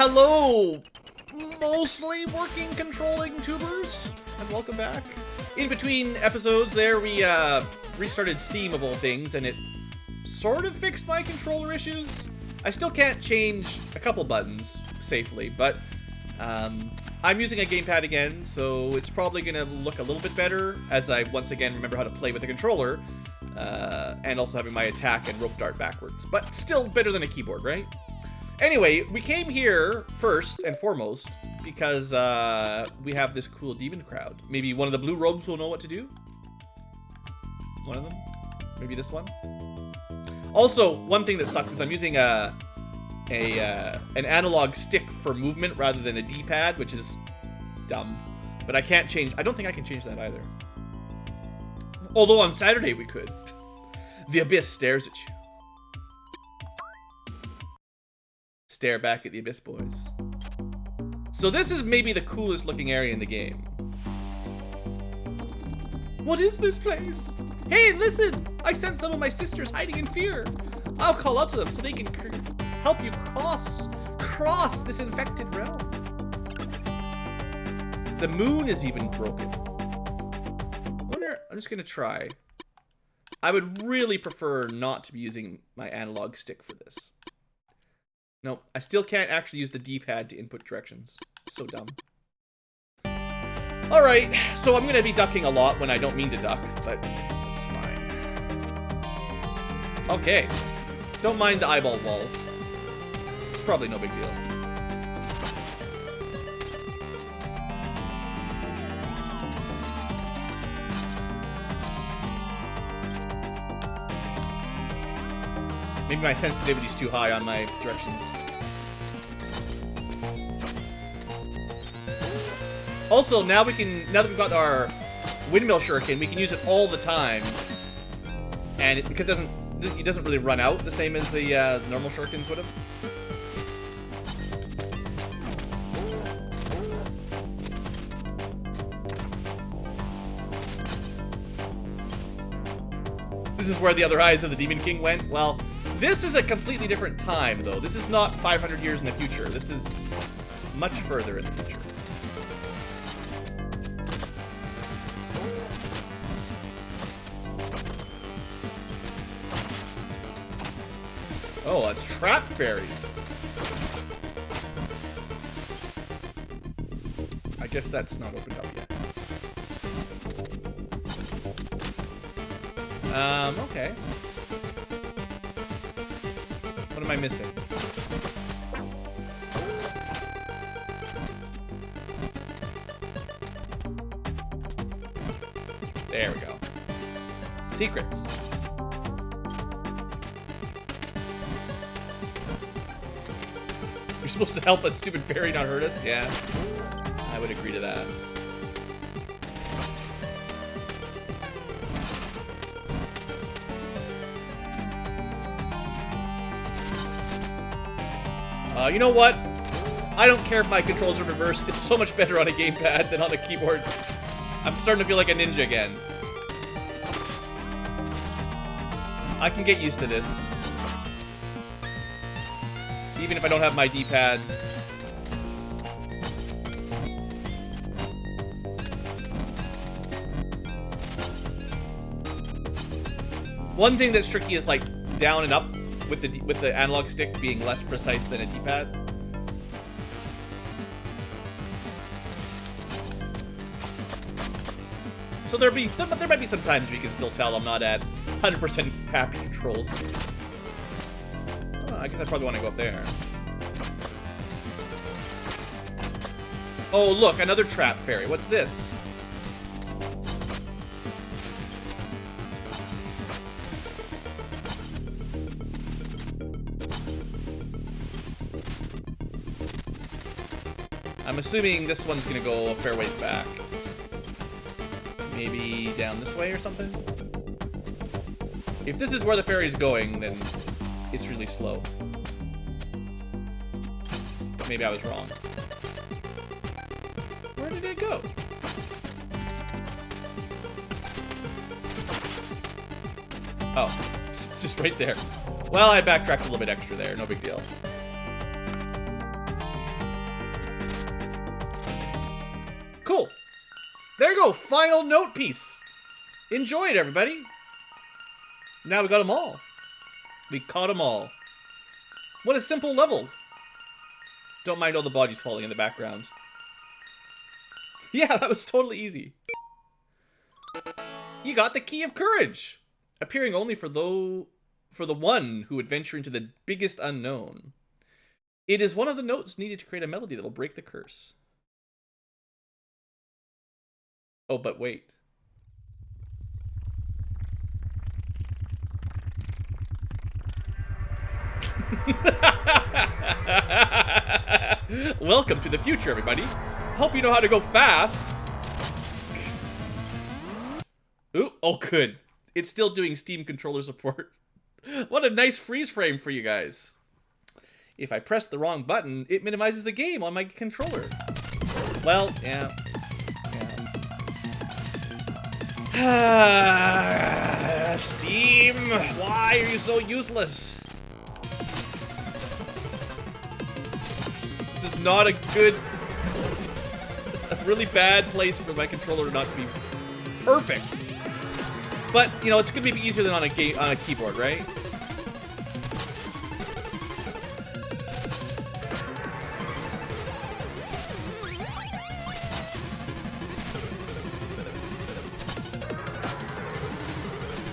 Hello, mostly working controlling tubers, and welcome back. In between episodes there, we restarted Steam of all things, and it sort of fixed my controller issues. I still can't change a couple buttons safely, but I'm using a gamepad again, so it's probably going to look a little bit better as I once again remember how to play with a controller, and also having my attack and rope dart backwards. But still better than a keyboard, right? Anyway, we came here first and foremost because we have this cool demon crowd. Maybe one of the blue robes will know what to do? One of them? Maybe this one? Also, one thing that sucks is I'm using an analog stick for movement rather than a D-pad, which is dumb. But I can't change. I don't think I can change that either. Although on Saturday we could. The abyss stares at you. Stare back at the abyss, boys. So this is maybe the coolest looking area in the game. What is this place? Hey, listen! I sent some of my sisters hiding in fear. I'll call out to them so they can help you cross this infected realm. The moon is even broken. I'm just gonna try. I would really prefer not to be using my analog stick for this. Nope, I still can't actually use the D-pad to input directions. So dumb. Alright, so I'm gonna be ducking a lot when I don't mean to duck, but it's fine. Okay. Don't mind the eyeball walls. It's probably no big deal. Maybe my sensitivity's too high on my directions. Also, now that we've got our windmill shuriken, we can use it all the time. And because it doesn't really run out the same as the normal shurikens would have. This is where the other eyes of the Demon King went. Well, this is a completely different time, though. This is not 500 years in the future. This is much further in the future. Oh, it's trap fairies. I guess that's not opened up yet. Okay. What am I missing? There we go. Secrets. You're supposed to help a stupid fairy not hurt us? Yeah. I would agree to that. You know what? I don't care if my controls are reversed. It's so much better on a gamepad than on a keyboard. I'm starting to feel like a ninja again. I can get used to this. Even if I don't have my D-pad. One thing that's tricky is like down and up with the analog stick being less precise than a D-pad. So there might be some times where you can still tell I'm not at 100% happy controls. Oh, I guess I probably want to go up there. Oh, look, another trap fairy. What's this? I'm assuming this one's gonna go a fair ways back. Maybe down this way or something? If this is where the fairy's going, then it's really slow. But maybe I was wrong. Where did it go? Oh, just right there. Well, I backtracked a little bit extra there, no big deal. There you go, final note piece. Enjoy it, everybody. Now we got them all. We caught them all. What a simple level. Don't mind all the bodies falling in the background. Yeah, that was totally easy. You got the Key of Courage, appearing only for the one who would venture into the biggest unknown. It is one of the notes needed to create a melody that will break the curse. Oh, but wait. Welcome to the future, everybody. Hope you know how to go fast. Ooh, oh good. It's still doing Steam controller support. What a nice freeze frame for you guys. If I press the wrong button, it minimizes the game on my controller. Well, yeah. Steam, why are you so useless? This is not a good... This is a really bad place for my controller not to be perfect. But, you know, it's gonna be easier than on a keyboard, right?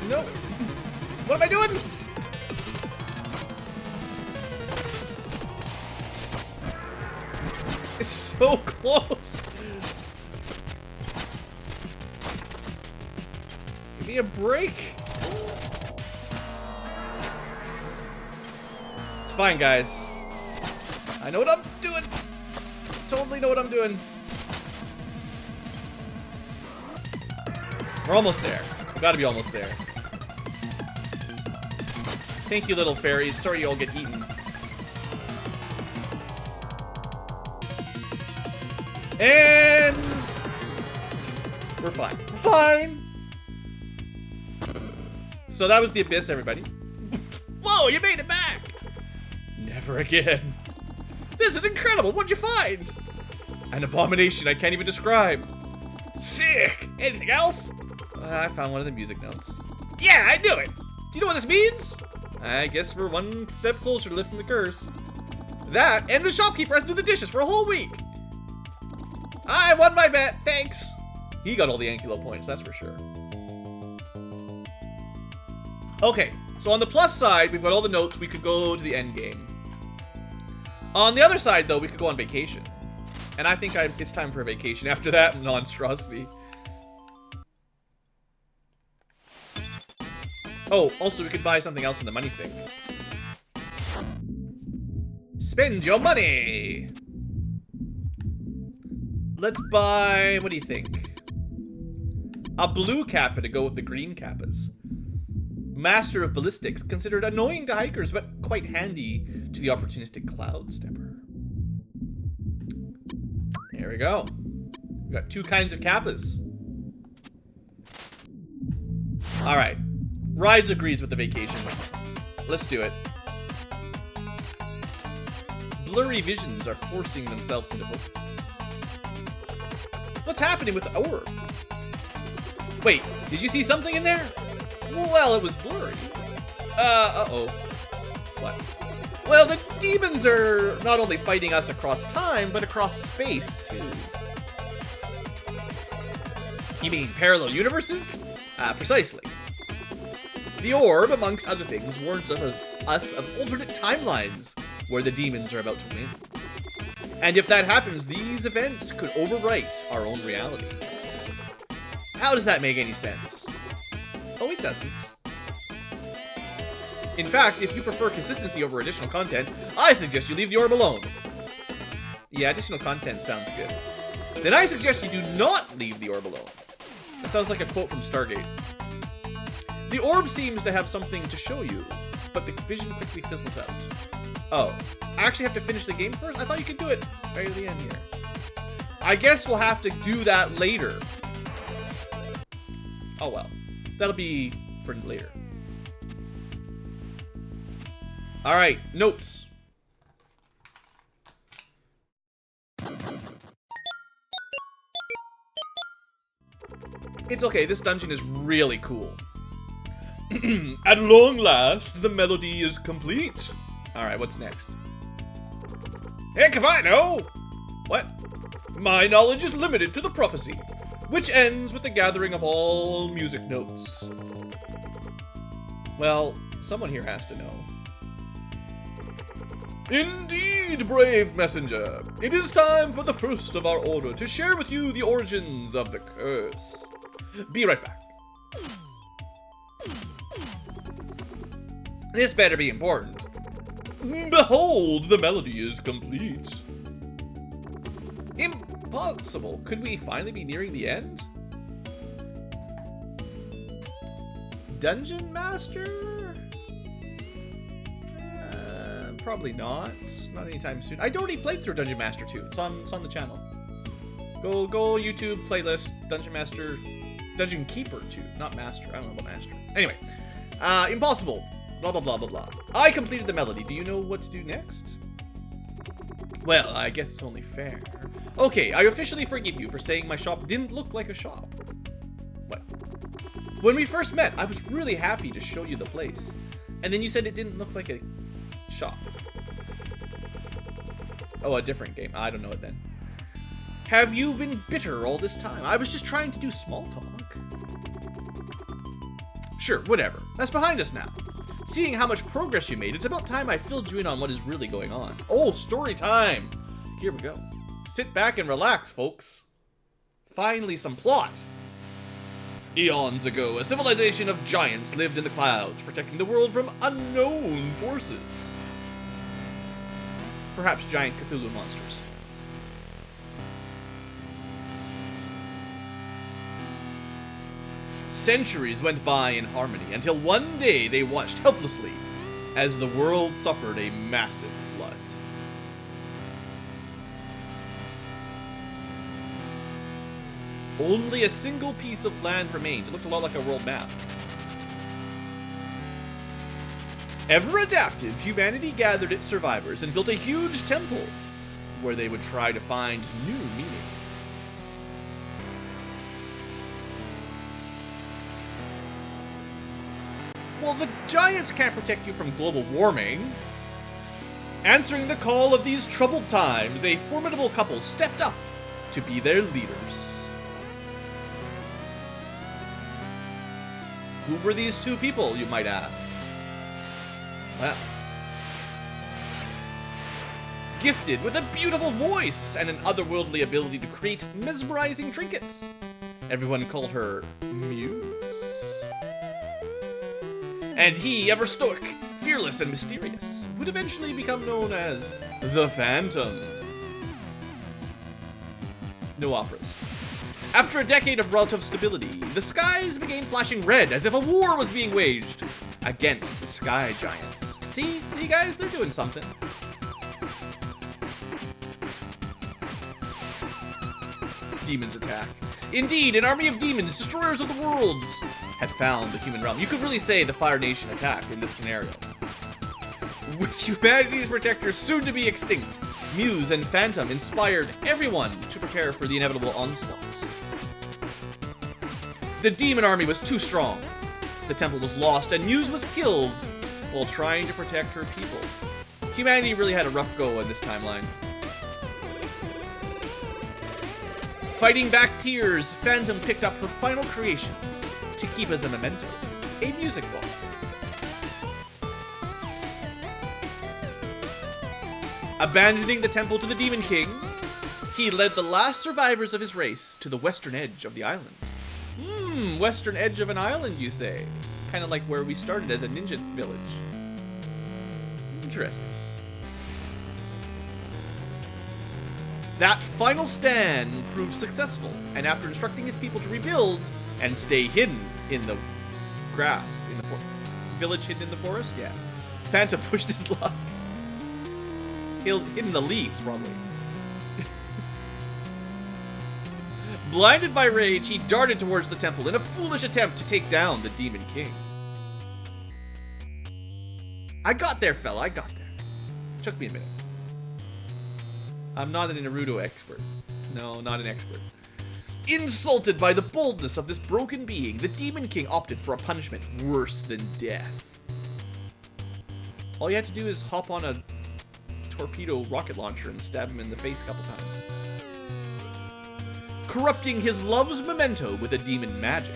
No. What am I doing? It's so close. Give me a break. It's fine, guys. I know what I'm doing. Totally know what I'm doing. We're almost there. We gotta be almost there. Thank you, little fairies. Sorry you all get eaten. And... we're fine. Fine! So that was the Abyss, everybody. Whoa, you made it back! Never again. This is incredible! What'd you find? An abomination I can't even describe. Sick! Anything else? I found one of the music notes. Yeah, I knew it! Do you know what this means? I guess we're one step closer to lifting the curse. That, and the shopkeeper has to do the dishes for a whole week. I won my bet, thanks. He got all the Ankylo points, that's for sure. Okay, so on the plus side, we've got all the notes. We could go to the end game. On the other side, though, we could go on vacation. And I think it's time for a vacation after that monstrosity. Oh, also we could buy something else in the money sink. Spend your money! Let's buy, what do you think? A blue kappa to go with the green kappas. Master of ballistics, considered annoying to hikers, but quite handy to the opportunistic cloud stepper. There we go. We've got two kinds of kappas. Alright. Rides agrees with the vacation. Let's do it. Blurry visions are forcing themselves into focus. What's happening with the orb? Wait, did you see something in there? Well, it was blurry. Uh-oh. What? Well, the demons are not only fighting us across time, but across space, too. You mean parallel universes? Precisely. The orb, amongst other things, warns us of alternate timelines where the demons are about to win. And if that happens, these events could overwrite our own reality. How does that make any sense? Oh, it doesn't. In fact, if you prefer consistency over additional content, I suggest you leave the orb alone. Yeah, additional content sounds good. Then I suggest you do not leave the orb alone. That sounds like a quote from Stargate. The orb seems to have something to show you, but the vision quickly fizzles out. Oh, I actually have to finish the game first? I thought you could do it right at the end here. I guess we'll have to do that later. Oh well, that'll be for later. Alright, notes. It's okay, this dungeon is really cool. At long last, the melody is complete. Alright, what's next? Heck if I know! What? My knowledge is limited to the prophecy, which ends with the gathering of all music notes. Well, someone here has to know. Indeed, brave messenger. It is time for the first of our order to share with you the origins of the curse. Be right back. This better be important. Behold, the melody is complete. Impossible. Could we finally be nearing the end? Dungeon Master? Probably not. Not anytime soon. I'd already played through Dungeon Master 2. It's on the channel. Go YouTube playlist Dungeon Master, Dungeon Keeper 2, not Master. I don't know about Master. Anyway, impossible. Blah blah blah blah blah. I completed the melody. Do you know what to do next? Well, I guess it's only fair. Okay, I officially forgive you for saying my shop didn't look like a shop. What? When we first met, I was really happy to show you the place, and then you said it didn't look like a shop. Oh, a different game. I don't know it then. Have you been bitter all this time? I was just trying to do small talk. Sure, whatever. That's behind us now. Seeing how much progress you made, it's about time I filled you in on what is really going on. Oh, story time! Here we go. Sit back and relax, folks. Finally, some plot. Eons ago, a civilization of giants lived in the clouds, protecting the world from unknown forces. Perhaps giant Cthulhu monsters. Centuries went by in harmony until one day they watched helplessly as the world suffered a massive flood. Only a single piece of land remained. It looked a lot like a world map. Ever adaptive, humanity gathered its survivors and built a huge temple where they would try to find new meaning. Well, the giants can't protect you from global warming. Answering the call of these troubled times, a formidable couple stepped up to be their leaders. Who were these two people, you might ask? Well, gifted with a beautiful voice and an otherworldly ability to create mesmerizing trinkets. Everyone called her Muse. And he, ever stoic, fearless, and mysterious, would eventually become known as the Phantom. No operas. After a decade of relative stability, the skies began flashing red as if a war was being waged against the sky giants. See guys, they're doing something. Demons attack. Indeed, an army of demons, destroyers of the worlds, had found the human realm. You could really say the Fire Nation attacked in this scenario. With humanity's protectors soon to be extinct, Muse and Phantom inspired everyone to prepare for the inevitable onslaughts. The demon army was too strong. The temple was lost and Muse was killed while trying to protect her people. Humanity really had a rough go in this timeline. Fighting back tears, Phantom picked up her final creation to keep as a memento, a music box. Abandoning the temple to the Demon King, he led the last survivors of his race to the western edge of the island. Western edge of an island, you say? Kind of like where we started as a ninja village. Interesting. That final stand proved successful, and after instructing his people to rebuild and stay hidden in the grass, in the village hidden in the forest, yeah, Phantom pushed his luck. Hidden the leaves, probably. Blinded by rage, he darted towards the temple in a foolish attempt to take down the Demon King. I got there, fella, I got there. Took me a minute. I'm not a Naruto expert. No, not an expert. Insulted by the boldness of this broken being, the Demon King opted for a punishment worse than death. All you had to do is hop on a torpedo rocket launcher and stab him in the face a couple times. Corrupting his love's memento with a demon magic,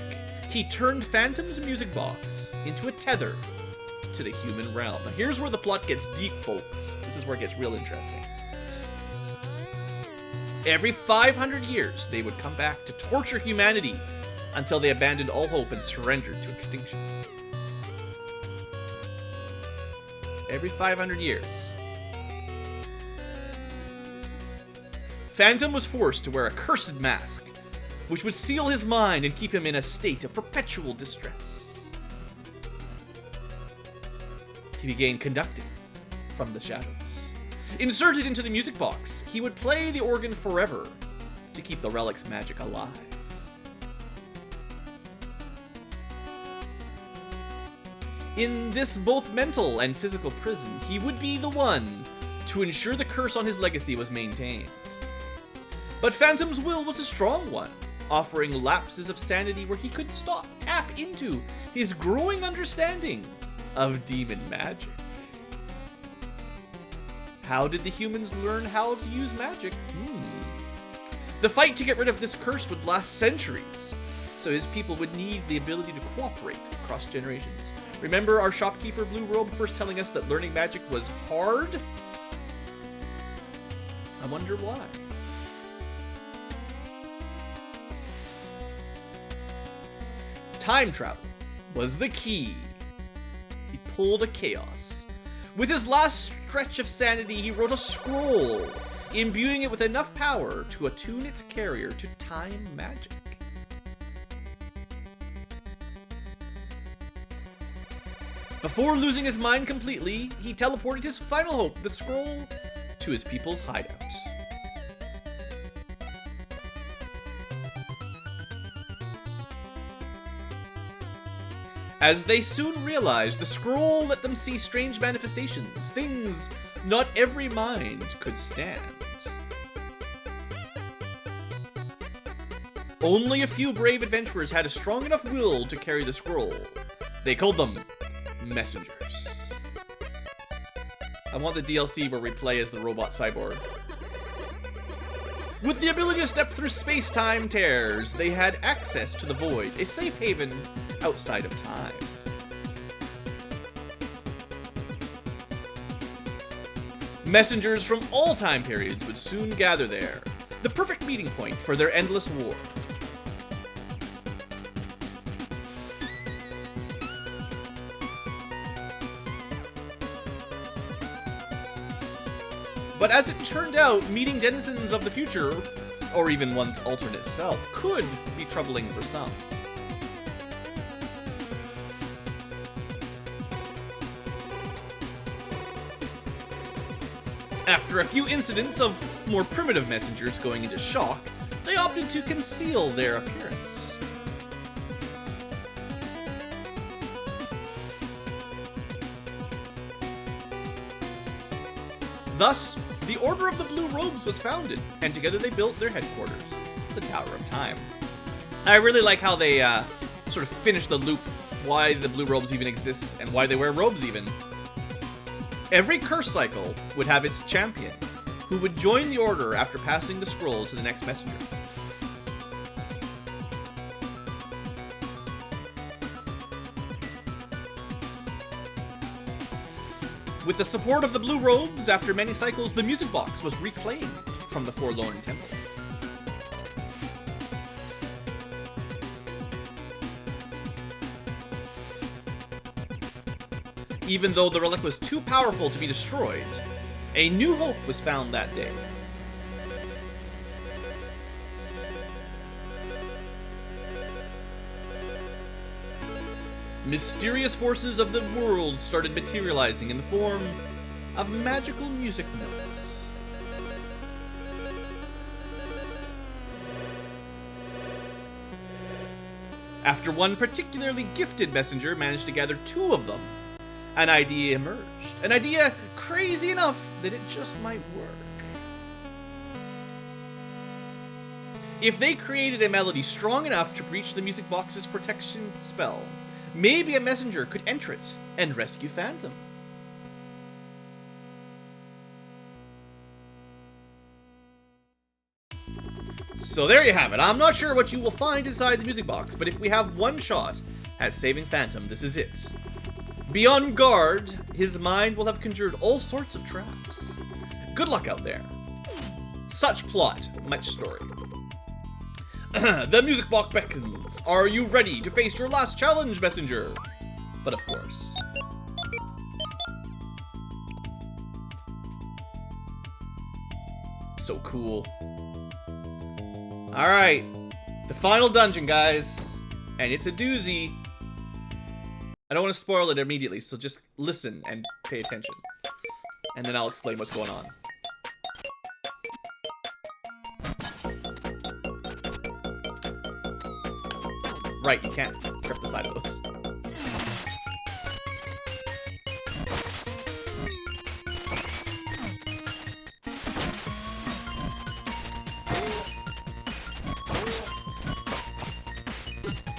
he turned Phantom's music box into a tether to the human realm. Now here's where the plot gets deep, folks. This is where it gets real interesting. Every 500 years, they would come back to torture humanity until they abandoned all hope and surrendered to extinction. Every 500 years. Phantom was forced to wear a cursed mask, which would seal his mind and keep him in a state of perpetual distress. He began conducting from the shadows. Inserted into the music box, he would play the organ forever to keep the relic's magic alive. In this both mental and physical prison, he would be the one to ensure the curse on his legacy was maintained. But Phantom's will was a strong one, offering lapses of sanity where he could tap into his growing understanding of demon magic. How did the humans learn how to use magic? The fight to get rid of this curse would last centuries, so his people would need the ability to cooperate across generations. Remember our shopkeeper Blue Robe first telling us that learning magic was hard? I wonder why. Time travel was the key. He pulled a chaos. With his last stretch of sanity, he wrote a scroll, imbuing it with enough power to attune its carrier to time magic. Before losing his mind completely, he teleported his final hope, the scroll, to his people's hideout. As they soon realized, the scroll let them see strange manifestations, things not every mind could stand. Only a few brave adventurers had a strong enough will to carry the scroll. They called them messengers. I want the DLC where we play as the robot cyborg. With the ability to step through space-time tears, they had access to the void, a safe haven outside of time. Messengers from all time periods would soon gather there, the perfect meeting point for their endless war. But as it turned out, meeting denizens of the future, or even one's alternate self, could be troubling for some. After a few incidents of more primitive messengers going into shock, they opted to conceal their appearance. Thus, the Order of the Blue Robes was founded, and together they built their headquarters, the Tower of Time. I really like how they sort of finish the loop, why the Blue Robes even exist, and why they wear robes even. Every curse cycle would have its champion, who would join the Order after passing the scroll to the next messenger. With the support of the Blue Robes, after many cycles, the music box was reclaimed from the Forlorn Temple. Even though the relic was too powerful to be destroyed, a new hope was found that day. Mysterious forces of the world started materializing in the form of magical music notes. After one particularly gifted messenger managed to gather two of them, an idea emerged. An idea crazy enough that it just might work. If they created a melody strong enough to breach the music box's protection spell, maybe a messenger could enter it and rescue Phantom. So there you have it. I'm not sure what you will find inside the music box, but if we have one shot at saving Phantom, this is it. Be on guard. His mind will have conjured all sorts of traps. Good luck out there. Such plot, much story. The music box beckons. Are you ready to face your last challenge, messenger? But of course. So cool. Alright. The final dungeon, guys. And it's a doozy. I don't want to spoil it immediately, so just listen and pay attention. And then I'll explain what's going on. Right, you can't trip the side of those.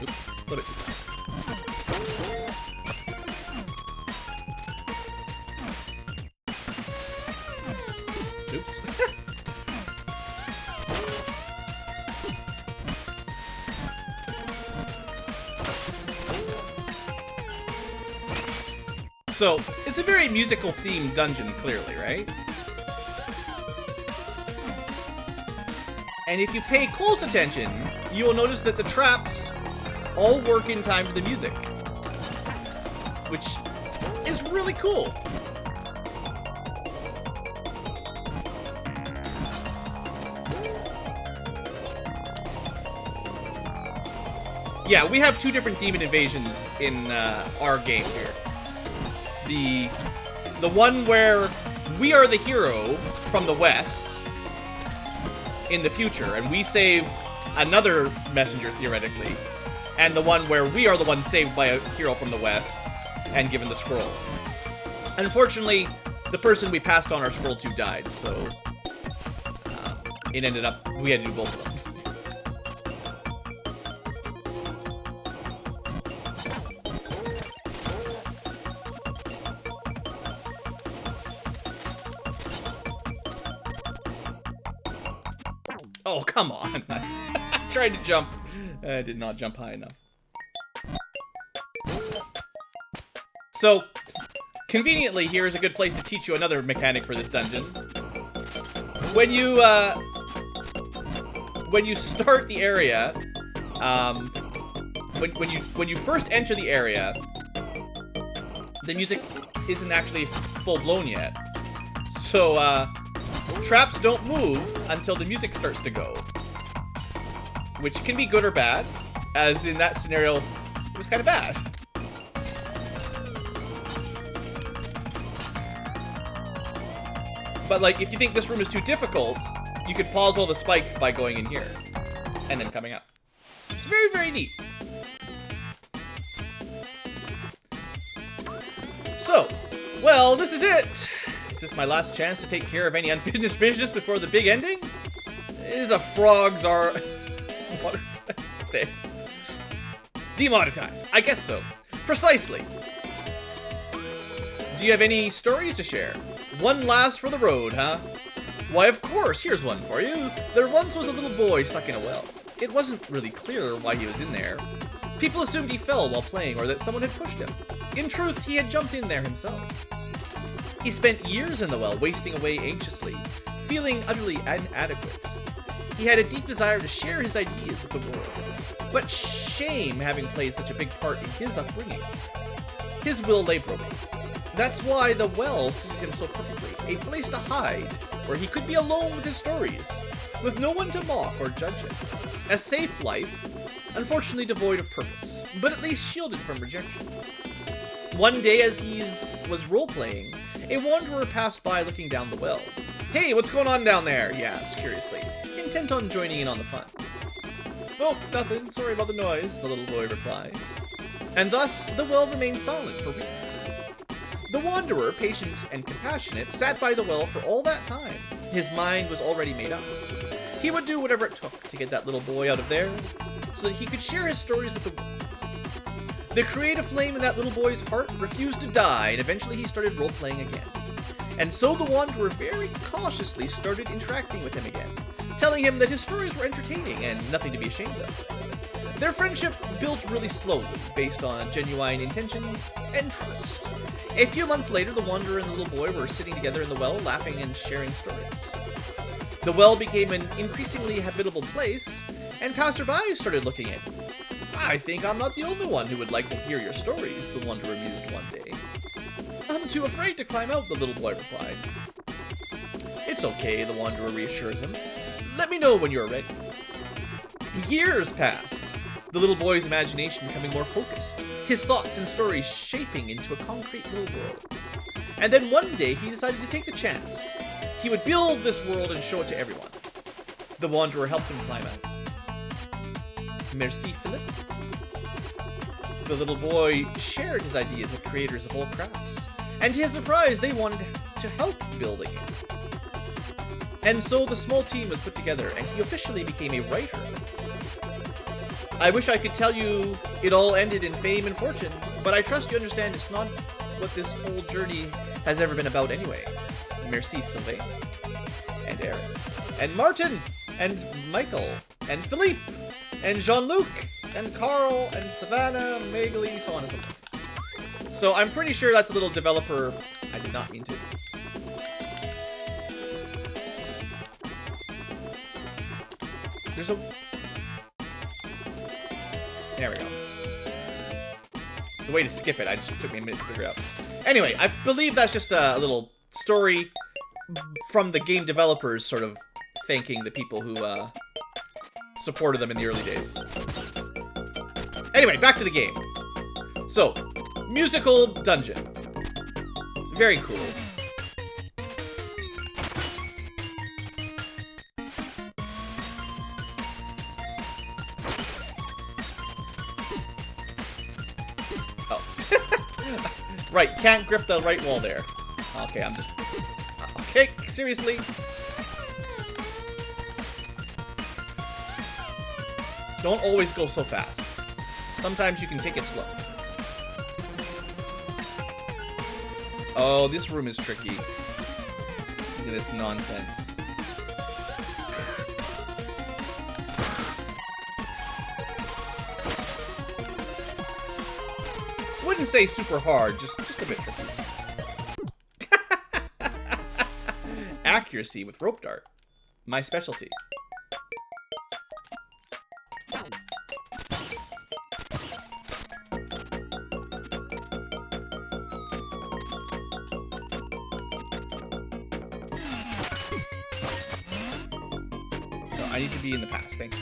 Oops, a little bit too fast. Oops. So, it's a very musical-themed dungeon, clearly, right? And if you pay close attention, you will notice that the traps all work in time to the music. Which is really cool. Yeah, we have two different demon invasions in our game here. The one where we are the hero from the west in the future, and we save another messenger, theoretically, and the one where we are the one saved by a hero from the west and given the scroll. Unfortunately, the person we passed on our scroll to died, so it ended up, we had to do both of them. Oh, come on. I tried to jump. I did not jump high enough. So, conveniently, here is a good place to teach you another mechanic for this dungeon. When you start the area, when you first enter the area, the music isn't actually full-blown yet. So, traps don't move until the music starts to go. Which can be good or bad, as in that scenario, it was kind of bad. But, like, if you think this room is too difficult, you could pause all the spikes by going in here. And then coming up. It's very, very neat. So, well, this is it. Is this my last chance to take care of any unfinished business before the big ending? Is a frogs are... What are this? Demonetized. I guess so. Precisely. Do you have any stories to share? One last for the road, huh? Why, of course. Here's one for you. There once was a little boy stuck in a well. It wasn't really clear why he was in there. People assumed he fell while playing or that someone had pushed him. In truth, he had jumped in there himself. He spent years in the well, wasting away anxiously, feeling utterly inadequate. He had a deep desire to share his ideas with the world, but shame having played such a big part in his upbringing. His will lay broken. That's why the well suited him so perfectly, a place to hide, where he could be alone with his stories, with no one to mock or judge him. A safe life, unfortunately devoid of purpose, but at least shielded from rejection. One day as he was role-playing, a wanderer passed by looking down the well. "Hey, what's going on down there?" he asked curiously, intent on joining in on the fun. "Oh, nothing. Sorry about the noise," the little boy replied. And thus, the well remained silent for weeks. The wanderer, patient and compassionate, sat by the well for all that time. His mind was already made up. He would do whatever it took to get that little boy out of there so that he could share his stories with the world. The creative flame in that little boy's heart refused to die, and eventually he started role-playing again. And so the Wanderer very cautiously started interacting with him again, telling him that his stories were entertaining and nothing to be ashamed of. Their friendship built really slowly, based on genuine intentions and trust. A few months later, the Wanderer and the little boy were sitting together in the well, laughing and sharing stories. The well became an increasingly habitable place, and passersby started looking in. "I think I'm not the only one who would like to hear your stories," the Wanderer mused one day. "I'm too afraid to climb out," the little boy replied. "It's okay," the Wanderer reassured him. "Let me know when you're ready." Years passed, the little boy's imagination becoming more focused, his thoughts and stories shaping into a concrete little world. And then one day he decided to take the chance. He would build this world and show it to everyone. The Wanderer helped him climb out. Merci, Philip. The little boy shared his ideas with creators of all crafts, and to his surprise, they wanted to help building it. And so the small team was put together, and he officially became a writer. I wish I could tell you it all ended in fame and fortune, but I trust you understand it's not what this whole journey has ever been about anyway. Merci, Sylvain, and Aaron, and Martin, and Michael, and Philippe, and Jean-Luc, and Carl, and Savannah, Magali, so on and so forth. So I'm pretty sure that's a little developer. I did not mean to. There's a... There we go. It's a way to skip it. It just took me a minute to figure out. Anyway, I believe that's just a little story from the game developers sort of thanking the people who supported them in the early days. Anyway, back to the game. So, musical dungeon. Very cool. Oh. Right, can't grip the right wall there. Okay, I'm just... Okay, seriously? Don't always go so fast. Sometimes you can take it slow. Oh, this room is tricky. Look at this nonsense. Wouldn't say super hard, just a bit tricky. Accuracy with rope dart. My specialty. No, I need to be in the past, thank you.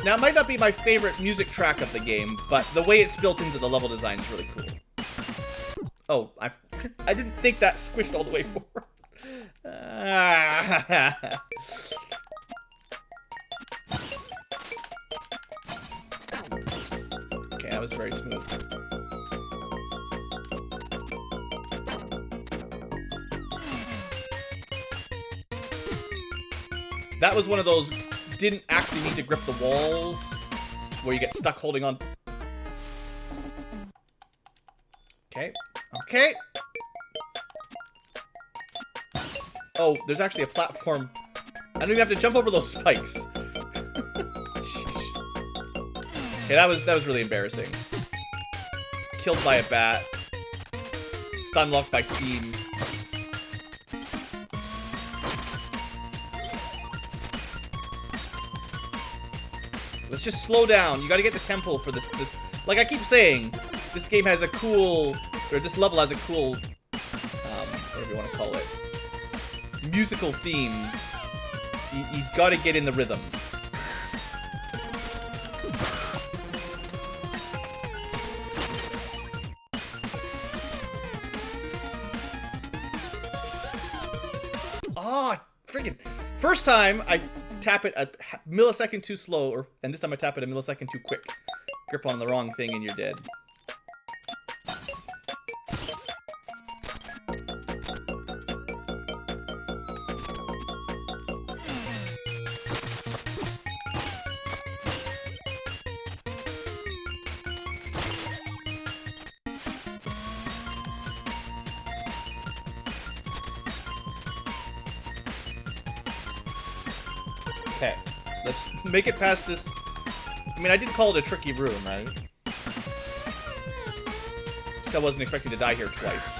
Now, it might not be my favorite music track of the game, but the way it's built into the level design is really cool. Oh, I didn't think that squished all the way forward. Okay, that was very smooth. That was one of those didn't actually need to grip the walls where you get stuck holding on. Okay. Okay. Oh, there's actually a platform. I don't even have to jump over those spikes. Okay, that was really embarrassing. Killed by a bat. Stun locked by steam. Let's just slow down. You gotta get the tempo for this. Like I keep saying, this game has a cool, or this level has a cool, whatever you want to call it, musical theme. You've got to get in the rhythm. Oh, freaking. First time, I tap it a millisecond too slow, and this time I tap it a millisecond too quick. Grip on the wrong thing and you're dead. Okay, let's make it past this. I mean, I did call it a tricky room, right? Still wasn't expecting to die here twice.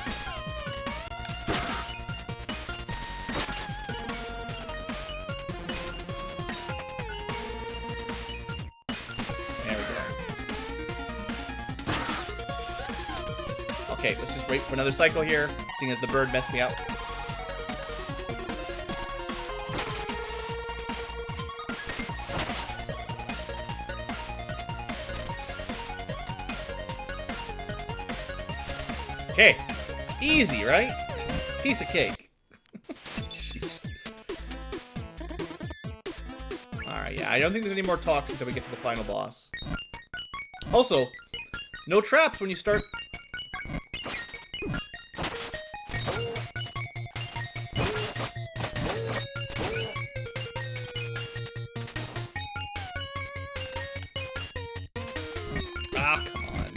There we go. Okay, let's just wait for another cycle here, seeing as the bird messed me up. Okay, easy, right? Piece of cake. Alright, yeah, I don't think there's any more talks until we get to the final boss. Also, no traps when you start. Ah, come on.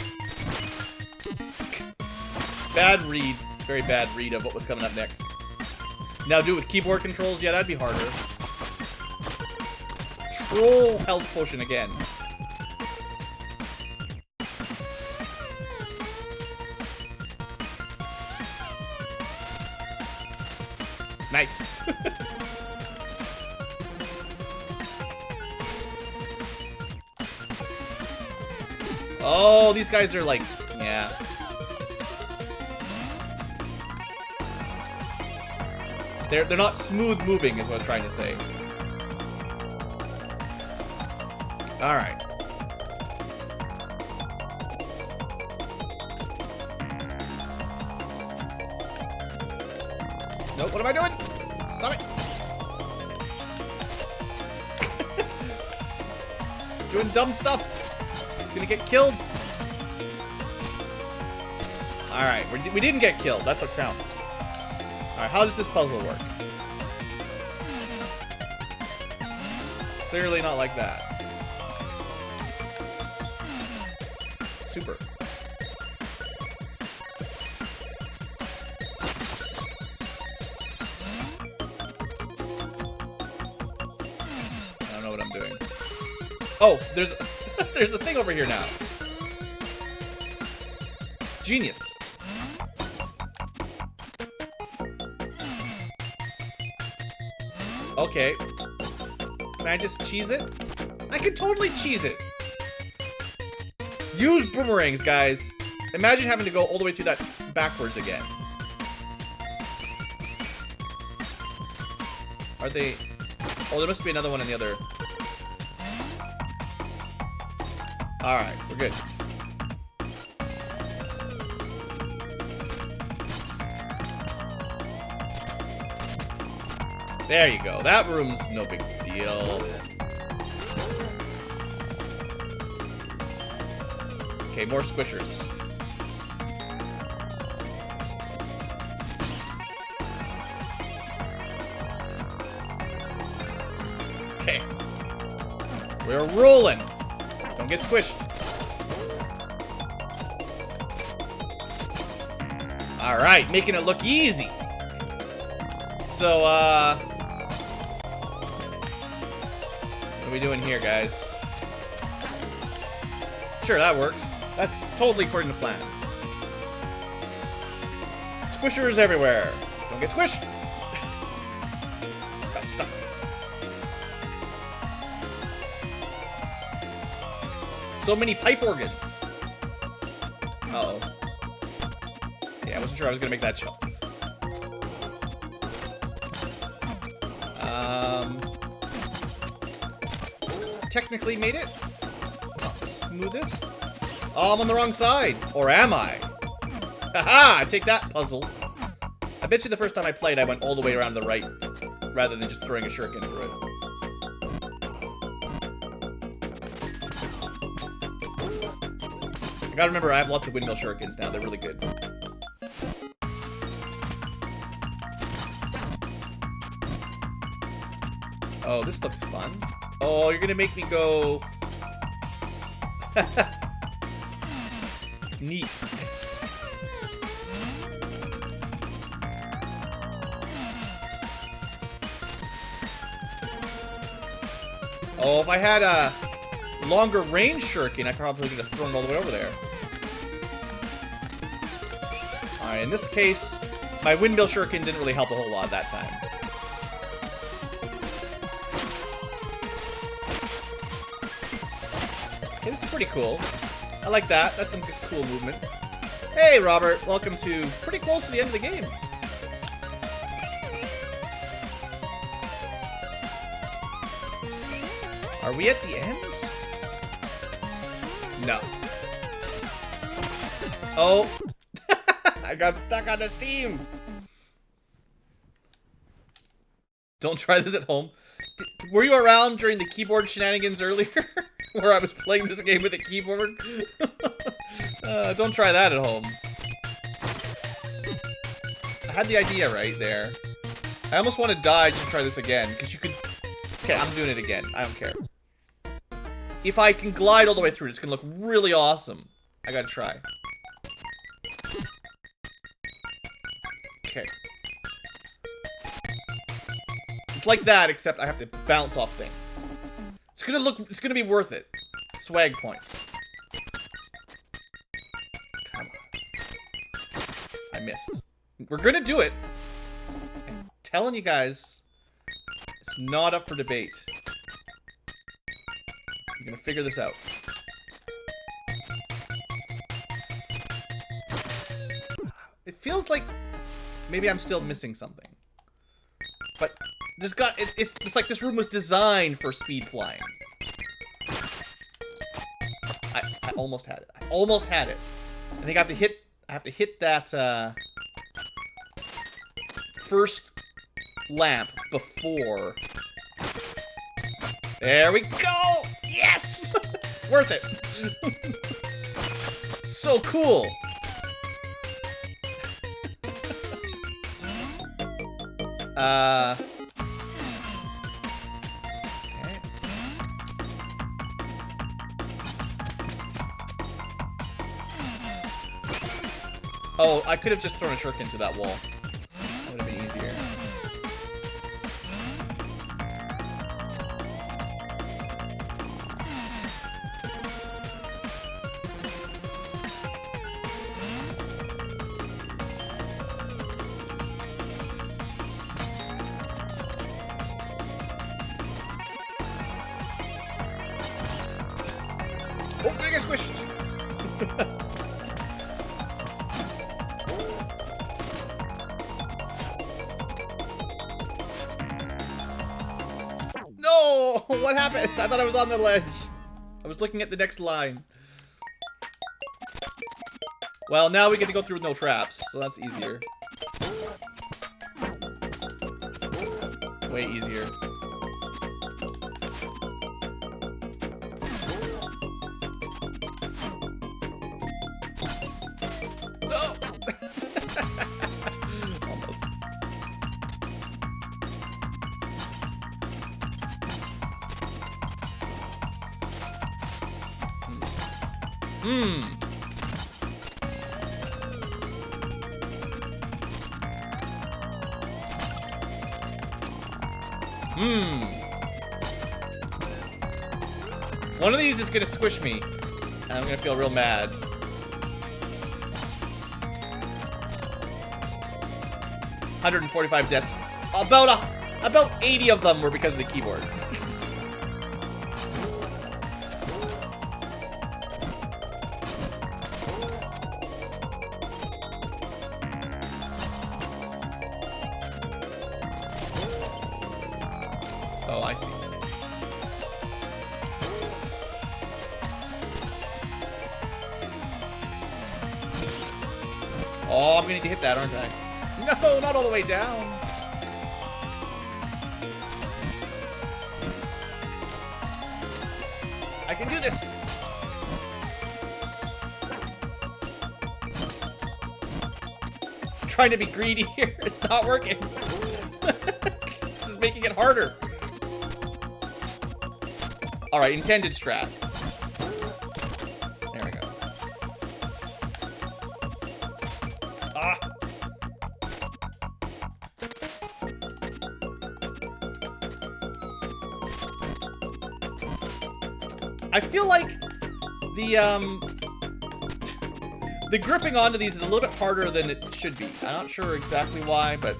Bad read. Very bad read of what was coming up next. Now do it with keyboard controls? Yeah, that'd be harder. Troll health potion again. Nice. Oh, these guys are like, yeah. They're not smooth moving, is what I was trying to say. All right. Nope. What am I doing? Stop it. Doing dumb stuff. Gonna get killed. All right. We didn't get killed. That's what counts. Alright, how does this puzzle work? Clearly not like that. Super. I don't know what I'm doing. Oh, there's there's a thing over here now. Genius. Okay. Can I just cheese it? I could totally cheese it. Use boomerangs, guys. Imagine having to go all the way through that backwards again. Are they... Oh, there must be another one in the other... Alright, we're good. There you go. That room's no big deal. Okay, more squishers. Okay. We're rolling. Don't get squished. Alright, making it look easy. So, what are we doing here, guys? Sure, that works. That's totally according to plan. Squishers everywhere. Don't get squished. Got stuck. So many pipe organs. Uh-oh. Yeah, I wasn't sure I was gonna make that jump. Technically made it. Smoothest. Oh, I'm on the wrong side. Or am I? Haha! I take that, puzzle. I bet you the first time I played, I went all the way around the right, rather than just throwing a shuriken through it. I gotta remember, I have lots of windmill shurikens now. They're really good. Oh, this looks fun. Oh, you're gonna make me go... Neat. Oh, if I had a longer range shuriken, I probably could have thrown it all the way over there. Alright, in this case, my windmill shuriken didn't really help a whole lot that time. Okay, this is pretty cool. I like that. That's some good, cool movement. Hey, Robert. Welcome to pretty close to the end of the game. Are we at the end? No. Oh. I got stuck on the steam. Don't try this at home. Were you around during the keyboard shenanigans earlier? Where I was playing this game with a keyboard? Don't try that at home. I had the idea right there. I almost want to die just to try this again, because you could... Okay, I'm doing it again. I don't care. If I can glide all the way through, it's going to look really awesome. I gotta try. Okay. It's like that, except I have to bounce off things. It's gonna be worth it. Swag points. Come on. I missed. We're gonna do it. I'm telling you guys, it's not up for debate. I'm gonna figure this out. It feels like maybe I'm still missing something. But it's like this room was designed for speed flying. I almost had it. I almost had it. I think I have to hit that first lamp before. There we go! Yes! Worth it. So cool. Okay. Oh, I could have just thrown a shuriken into that wall. That would have been easier. Oh, I get squished! No! What happened? I thought I was on the ledge. I was looking at the next line. Well, now we get to go through with no traps, so that's easier. Way easier. No! Almost. One of these is gonna squish me, and I'm gonna feel real mad. $145 deaths. About 80 of them were because of the keyboard. Oh, I see. Oh, I'm gonna need to hit that, aren't I? No, not all the way down. I can do this. I'm trying to be greedy here. It's not working. This is making it harder. All right, intended strat. There we go. Ah. I feel like the gripping onto these is a little bit harder than it should be. I'm not sure exactly why, but...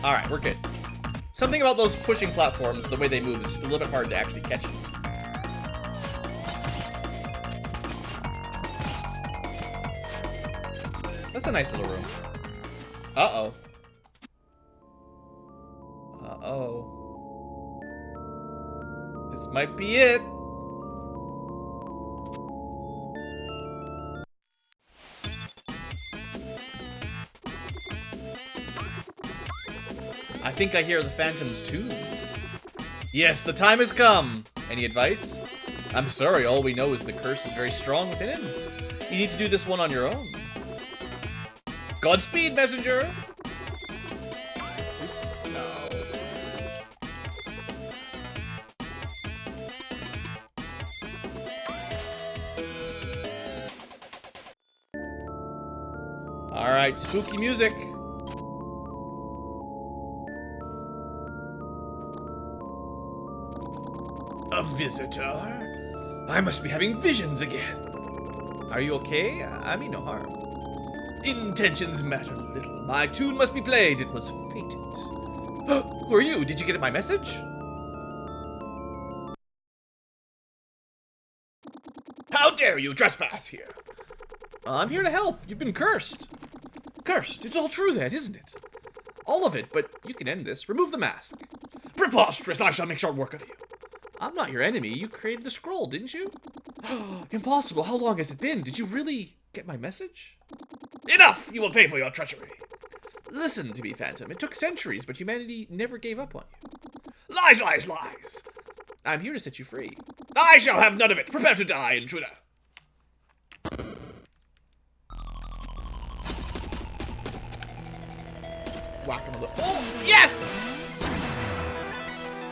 Alright, we're good. Something about those pushing platforms, the way they move, is just a little bit hard to actually catch. That's a nice little room. Uh-oh. Uh-oh. This might be it. I think I hear the phantoms too. Yes, the time has come. Any advice? I'm sorry, all we know is the curse is very strong within him. You need to do this one on your own. Godspeed, messenger! Oops, no. Alright, spooky music. A visitor? I must be having visions again. Are you okay? I mean no harm. Intentions matter little. My tune must be played. It was fated. Who are you? Did you get my message? How dare you trespass here? I'm here to help. You've been cursed. Cursed? It's all true then, isn't it? All of it, but you can end this. Remove the mask. Preposterous! I shall make short work of you. I'm not your enemy. You created the scroll, didn't you? Impossible. How long has it been? Did you really get my message? Enough! You will pay for your treachery. Listen to me, Phantom. It took centuries, but humanity never gave up on you. Lies, lies, lies! I'm here to set you free. I shall have none of it. Prepare to die, intruder. Whack him a little. Oh, yes!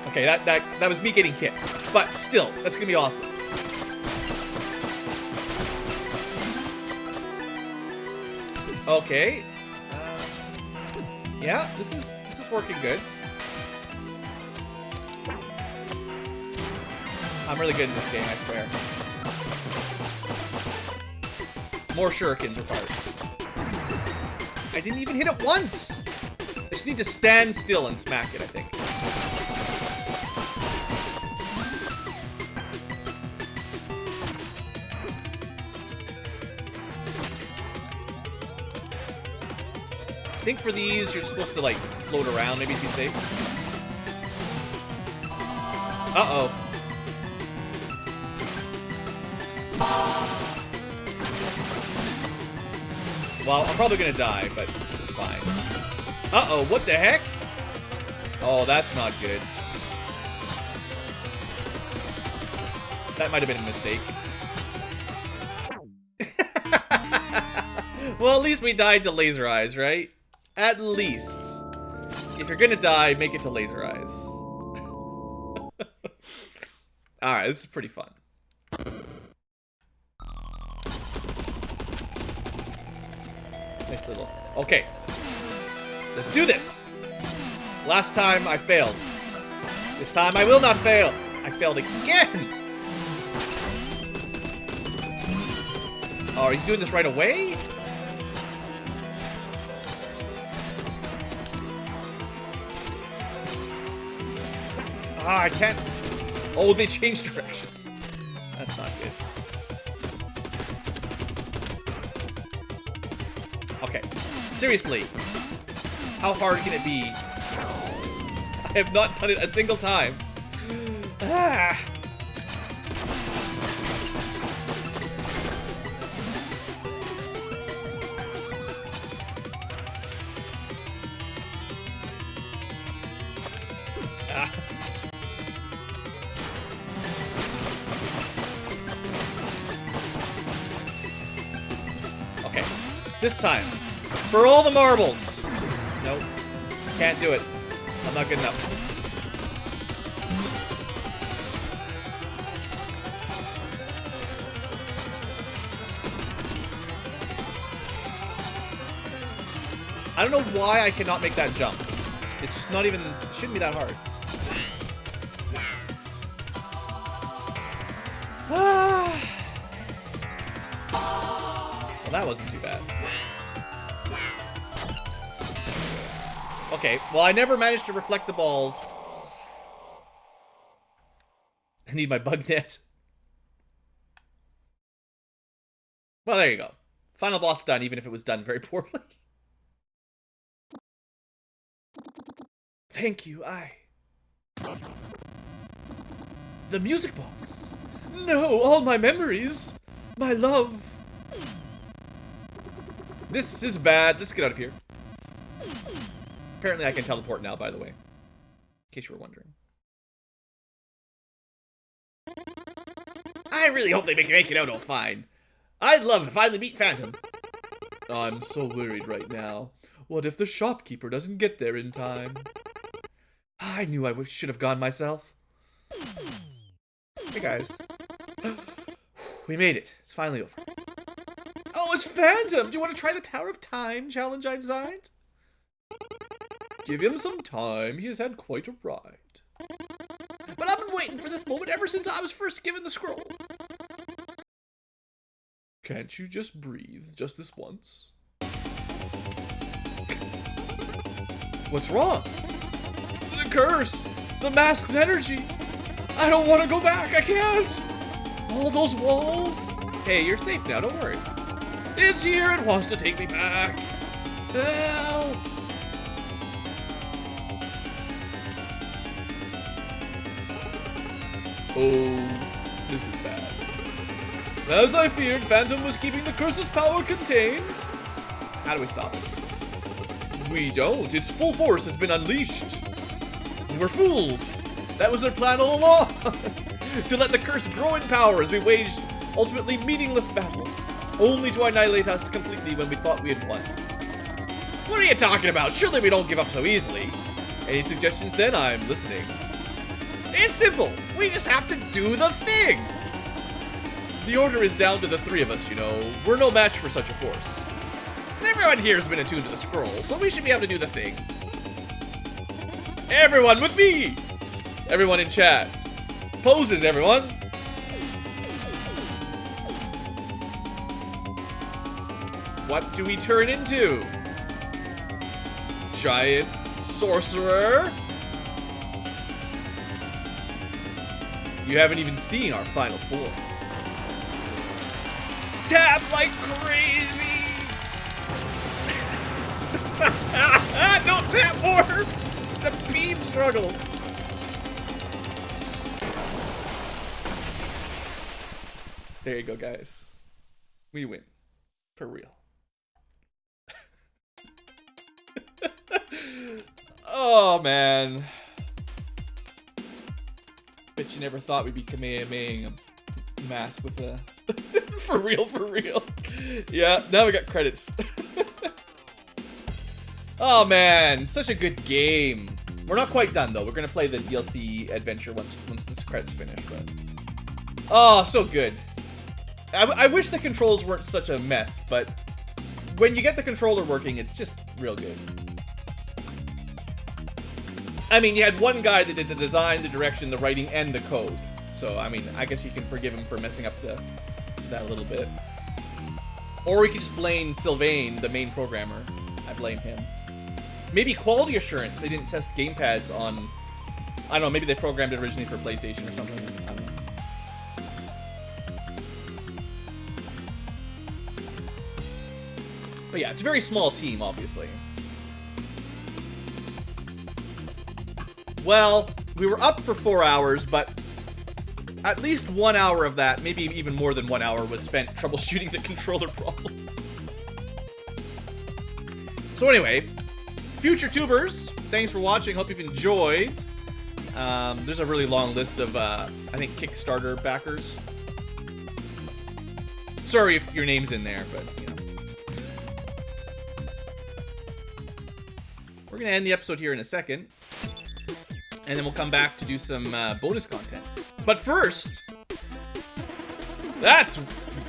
Okay, that was me getting hit. But still, that's gonna be awesome. Okay. Yeah, this is working good. I'm really good in this game, I swear. More shurikens required. I didn't even hit it once! I just need to stand still and smack it, I think. I think for these, you're supposed to, like, float around, maybe to be safe. Uh-oh. Well, I'm probably gonna die, but this is fine. Uh-oh, what the heck? Oh, that's not good. That might have been a mistake. Well, at least we died to laser eyes, right? At least. If you're gonna die, make it to laser eyes. Alright, this is pretty fun. Nice little... Okay. Let's do this! Last time, I failed. This time, I will not fail! I failed again! Oh, he's doing this right away? Ah, I can't... Oh, they changed directions. That's not good. Okay. Seriously. How hard can it be? I have not done it a single time. Ah. Okay, this time, for all the marbles. Nope, can't do it. I'm not good enough. I don't know why I cannot make that jump. It's just not even, it shouldn't be that hard. Well, that wasn't too bad. Okay, well, I never managed to reflect the balls. I need my bug net. Well, there you go. Final boss done, even if it was done very poorly. Thank you, The music box. No, all my memories. My love. This is bad. Let's get out of here. Apparently I can teleport now, by the way. In case you were wondering. I really hope they make it out all fine. I'd love to finally meet Phantom. I'm so worried right now. What if the shopkeeper doesn't get there in time? I knew I should have gone myself. Hey guys. We made it. It's finally over. Oh, it's Phantom! Do you want to try the Tower of Time challenge I designed? Give him some time. He has had quite a ride. But I've been waiting for this moment ever since I was first given the scroll. Can't you just breathe just this once? What's wrong? The curse! The mask's energy! I don't want to go back! I can't! All those walls! Hey, you're safe now, don't worry. It's here, it wants to take me back! Help! Oh, this is bad. As I feared, Phantom was keeping the curse's power contained. How do we stop it? We don't. Its full force has been unleashed. We're fools. That was their plan all along. To let the curse grow in power as we waged ultimately meaningless battle, only to annihilate us completely when we thought we had won. What are you talking about? Surely we don't give up so easily. Any suggestions then? I'm listening. It's simple. We just have to do the thing. The order is down to the three of us, you know. We're no match for such a force. Everyone here has been attuned to the scroll, so we should be able to do the thing. Everyone with me! Everyone in chat. Poses, everyone. What do we turn into? Giant sorcerer? You haven't even seen our final form. Tap like crazy! Don't tap more! It's a beam struggle! There you go, guys. We win. For real. Oh, man. Bet you never thought we'd be Kamehamehaing a mask with a... For real, for real. Yeah, now we got credits. Oh, man. Such a good game. We're not quite done, though. We're going to play the DLC adventure once this credits finish, but... Oh, so good. I wish the controls weren't such a mess, but when you get the controller working, it's just real good. I mean, you had one guy that did the design, the direction, the writing, and the code. So, I mean, I guess you can forgive him for messing up that a little bit. Or we could just blame Sylvain, the main programmer. I blame him. Maybe quality assurance. They didn't test gamepads on... I don't know, maybe they programmed it originally for PlayStation or something. I don't know. But yeah, it's a very small team, obviously. Well, we were up for 4 hours, but at least 1 hour of that, maybe even more than 1 hour, was spent troubleshooting the controller problems. So anyway, future tubers, thanks for watching. Hope you've enjoyed. There's a really long list of, I think, Kickstarter backers. Sorry if your name's in there, but, you know. We're going to end the episode here in a second. And then we'll come back to do some bonus content. But first...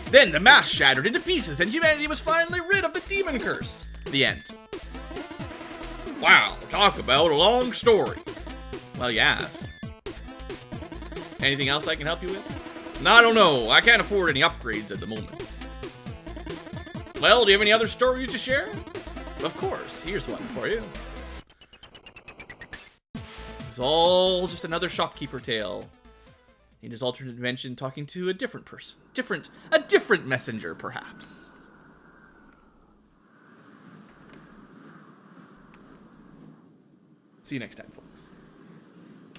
Then the mask shattered into pieces and humanity was finally rid of the demon curse. The end. Wow, talk about a long story. Well, you asked. Anything else I can help you with? No, I don't know. I can't afford any upgrades at the moment. Well, do you have any other stories to share? Of course. Here's one for you. It's all just another shopkeeper tale. In his alternate dimension, talking to a different person. A different messenger, perhaps. See you next time, folks.